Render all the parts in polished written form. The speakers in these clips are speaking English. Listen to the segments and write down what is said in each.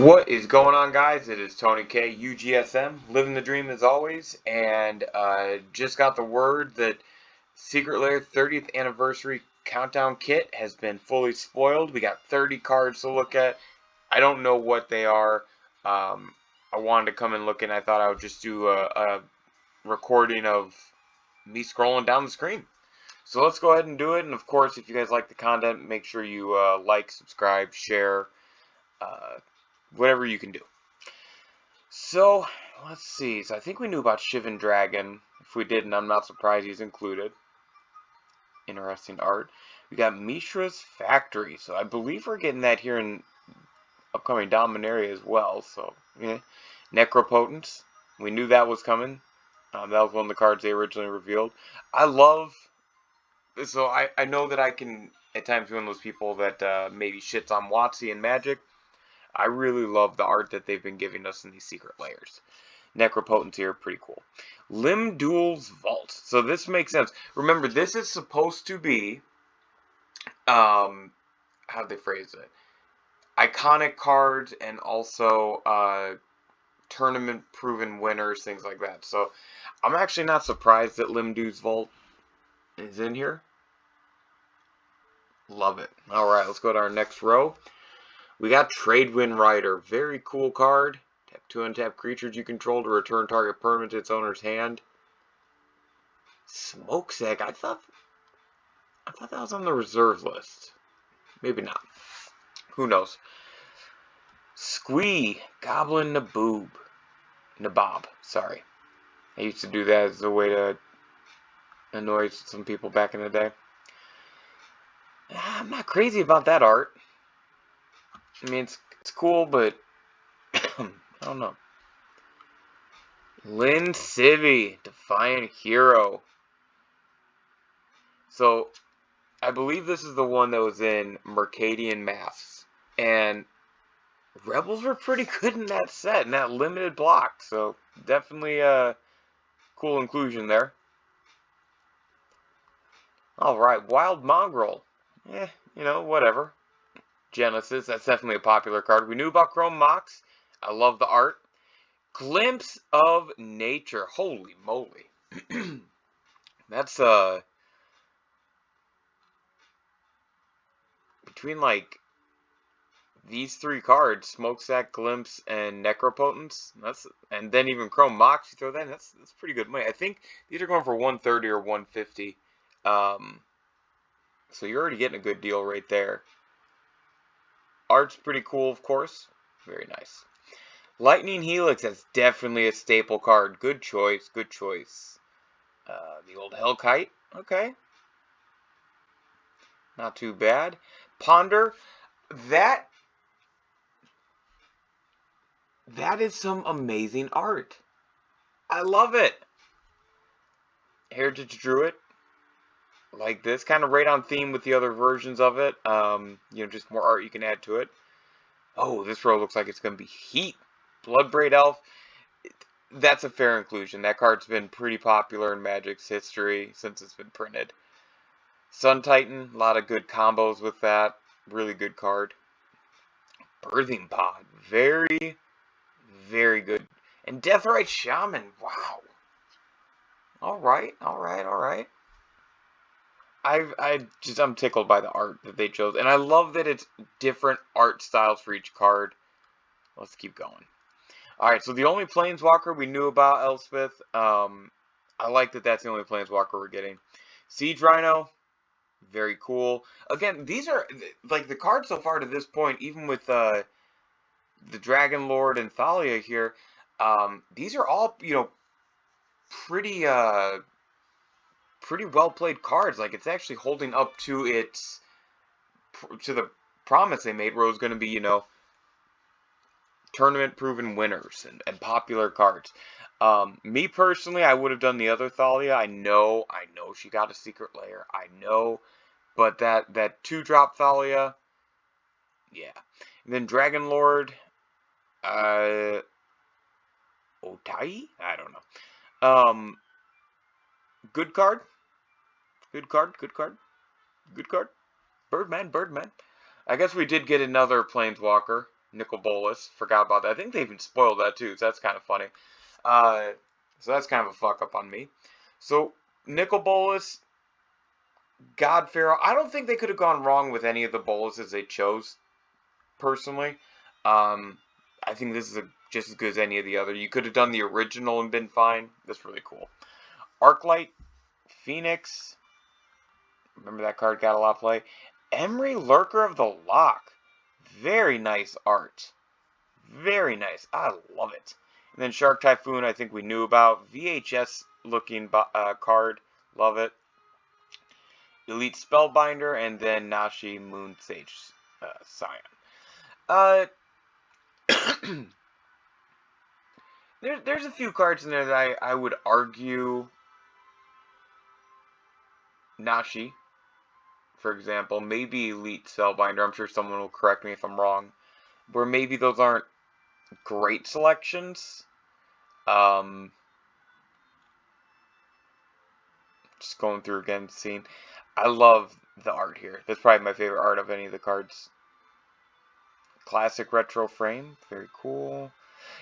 What is going on, guys? It is Tony K, UGSM, living the dream as always, and just got the word that Secret Lair 30th Anniversary Countdown Kit has been fully spoiled. We got 30 cards to look at. I don't know what they are. I wanted to come and look, and I thought I would just do a recording of me scrolling down the screen. So let's go ahead and do it, and of course, if you guys like the content, make sure you like, subscribe, share, uh, whatever you can do. So, let's see. So I think we knew about Shivan Dragon. If we didn't, I'm not surprised he's included. Interesting art. We got Mishra's Factory. So I believe we're getting that here in upcoming Dominaria as well. So, yeah. Necropotence. We knew that was coming. That was one of the cards they originally revealed. I love... So I know that I can at times be one of those people that maybe shits on WotC and Magic. I really love the art that they've been giving us in these secret layers. Necropotence here, pretty cool. Limduel's Vault. So this makes sense. Remember, this is supposed to be, how'd they phrase it? Iconic cards and also tournament-proven winners, things like that. So I'm actually not surprised that Limduel's Vault is in here. Love it. All right, let's go to our next row. We got Tradewind Rider. Very cool card. Tap 2 untap creatures you control to return target permanent to its owner's hand. Smokesack. I thought that was on the reserve list. Maybe not. Who knows? Squee. Goblin Nabob. Sorry. I used to do that as a way to annoy some people back in the day. I'm not crazy about that art. I mean, it's cool, but I don't know. Lynn Civvy, Defiant Hero. So, I believe this is the one that was in Mercadian Masks. And Rebels were pretty good in that set, in that limited block. So, definitely a cool inclusion there. Alright, Wild Mongrel. Whatever. Genesis, that's definitely a popular card. We knew about Chrome Mox. I love the art. Glimpse of Nature. Holy moly. That's, between, like, these three cards, Smokesack, Glimpse, and Necropotence, and then even Chrome Mox, you throw that in, that's pretty good money. I think these are going for 130 or 150. So you're already getting a good deal right there. Art's pretty cool, of course. Very nice. Lightning Helix, that's definitely a staple card. Good choice, good choice. The old Hellkite, okay. Not too bad. Ponder, that is some amazing art. I love it. Heritage Druid, like this, kind of right on theme with the other versions of it. Just more art you can add to it. Oh, this row looks like it's going to be Heat. Bloodbraid Elf. That's a fair inclusion. That card's been pretty popular in Magic's history since it's been printed. Sun Titan, a lot of good combos with that. Really good card. Birthing Pod, very, very good. And Deathrite Shaman, wow. Alright. I'm tickled by the art that they chose. And I love that it's different art styles for each card. Let's keep going. Alright, so the only Planeswalker we knew about, Elspeth. I like that that's the only Planeswalker we're getting. Siege Rhino, very cool. Again, these are, like, the cards so far to this point, even with the Dragon Lord and Thalia here, these are all, pretty well played cards. Like, it's actually holding up to the promise they made, where it was going to be, tournament proven winners and popular cards. Me personally, I would have done the other Thalia. I know she got a secret layer. I know, but that 2-drop Thalia, yeah. And then Dragon Lord, Otai? I don't know. Good card. Birdman. I guess we did get another Planeswalker. Nicol Bolas. Forgot about that. I think they even spoiled that too, so that's kind of funny. Uh, so that's kind of a fuck up on me. So Nicol Bolas, God Pharaoh. I don't think they could have gone wrong with any of the Bolases they chose. Personally, I think this is just as good as any of the other. You could have done the original and been fine. That's really cool. Arclight, Phoenix. Remember that card got a lot of play. Emery, Lurker of the Lock. Very nice art. Very nice. I love it. And then Shark Typhoon, I think we knew about. VHS looking card. Love it. Elite Spellbinder, and then Nashi Moon Sage Scion. There's a few cards in there that I would argue Nashi, for example, maybe Elite Spellbinder. I'm sure someone will correct me if I'm wrong. Where maybe those aren't great selections. Just going through again, seeing. I love the art here. That's probably my favorite art of any of the cards. Classic retro frame, very cool.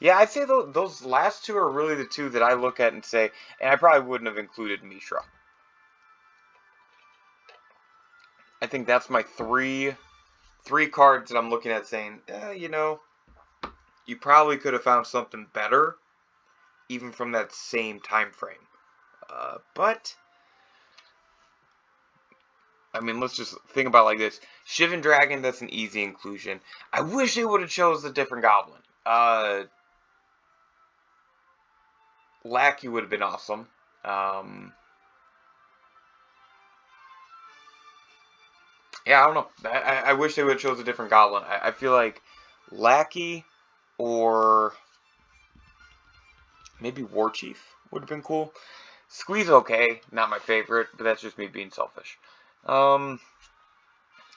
Yeah, I'd say those last two are really the two that I look at and say, and I probably wouldn't have included Mishra. I think that's my three cards that I'm looking at saying, you know, you probably could have found something better, even from that same time frame. But I mean, let's just think about it like this. Shivan Dragon, that's an easy inclusion. I wish they would have chose a different goblin. Lackey would have been awesome. Yeah, I don't know. I wish they would have chose a different goblin. I feel like Lackey or maybe War Chief would have been cool. Squeeze okay, not my favorite, but that's just me being selfish. Yeah,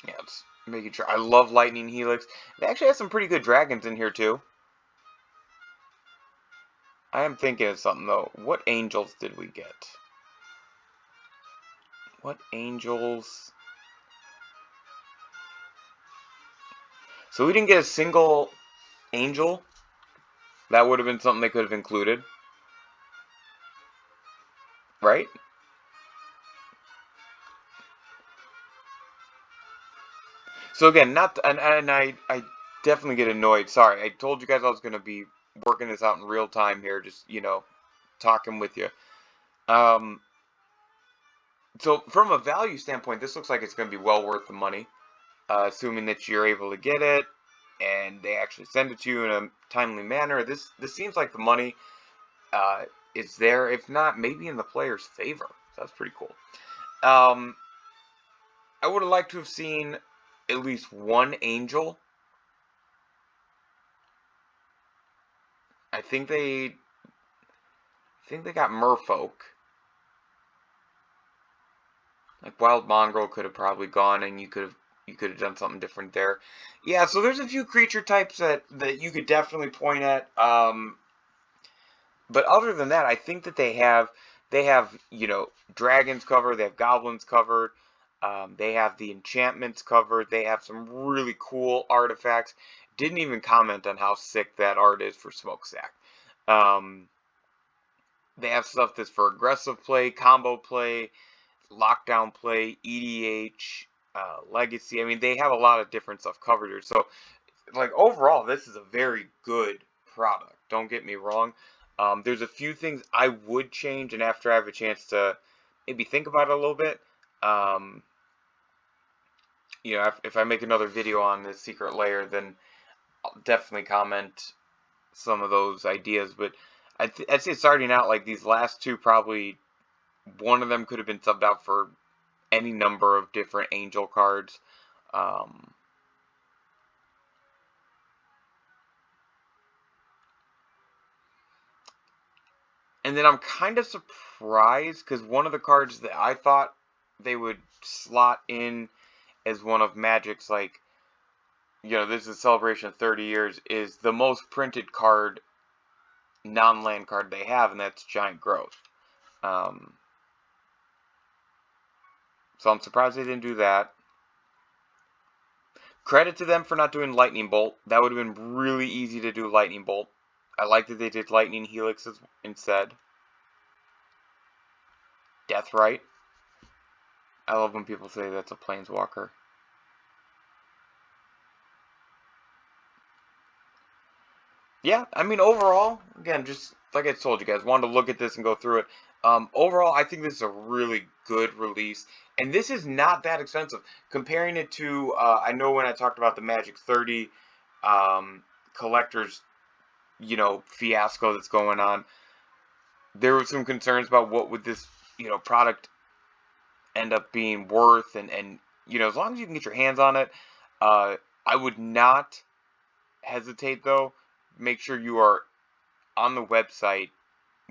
let's making sure. I love Lightning Helix. They actually have some pretty good dragons in here too. I am thinking of something though. What angels did we get? What angels? So we didn't get a single angel. That would have been something they could have included. Right? So again, not and I definitely get annoyed. Sorry, I told you guys I was gonna be working this out in real time here, just talking with you. So from a value standpoint, this looks like it's gonna be well worth the money, assuming that you're able to get it and they actually send it to you in a timely manner. This seems like the money is there. If not, maybe in the player's favor. So that's pretty cool. I would have liked to have seen at least one angel. I think they got Merfolk. Like Wild Mongrel could have probably gone, and you could have done something different there. Yeah, so there's a few creature types that you could definitely point at. But other than that, I think that they have dragons covered, they have goblins covered, they have the enchantments covered, they have some really cool artifacts. Didn't even comment on how sick that art is for Smokestack. They have stuff that's for aggressive play, combo play, lockdown play, EDH, legacy. I mean, they have a lot of different stuff covered here. So, like, overall, this is a very good product. Don't get me wrong. There's a few things I would change, and after I have a chance to maybe think about it a little bit, if I make another video on this secret layer, then I'll definitely comment some of those ideas. But I'd say starting out, like, these last two, probably one of them could have been subbed out for any number of different angel cards. And then I'm kind of surprised because one of the cards that I thought they would slot in as one of Magic's, like, this is a celebration of 30 years, is the most printed card, non-land card they have, and that's Giant Growth. So I'm surprised they didn't do that. Credit to them for not doing Lightning Bolt. That would have been really easy to do Lightning Bolt. I like that they did Lightning Helix instead. Deathrite. I love when people say that's a Planeswalker. Yeah, I mean, overall, again, just like I told you guys, wanted to look at this and go through it. Overall, I think this is a really good release, and this is not that expensive. Comparing it to, I know when I talked about the Magic 30 collectors, fiasco that's going on, there were some concerns about what would this, product end up being worth, and as long as you can get your hands on it, I would not hesitate though. Make sure you are on the website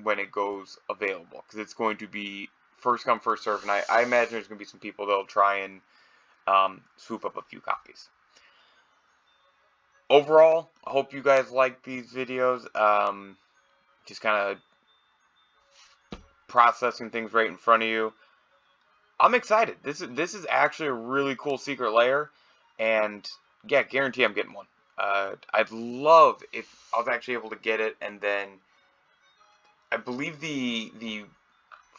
when it goes available, because it's going to be first come first serve, and I imagine there's going to be some people that'll try and swoop up a few copies. Overall, I hope you guys like these videos. Just kind of processing things right in front of you. I'm excited. This is actually a really cool secret lair, and yeah, guarantee I'm getting one. I'd love if I was actually able to get it, and then I believe the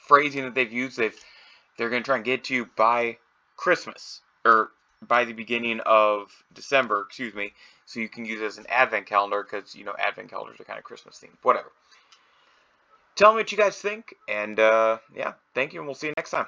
phrasing that they've used, they're going to try and get to you by Christmas, or by the beginning of December, excuse me, so you can use it as an advent calendar, because advent calendars are kind of Christmas themed. Whatever. Tell me what you guys think, and yeah, thank you, and we'll see you next time.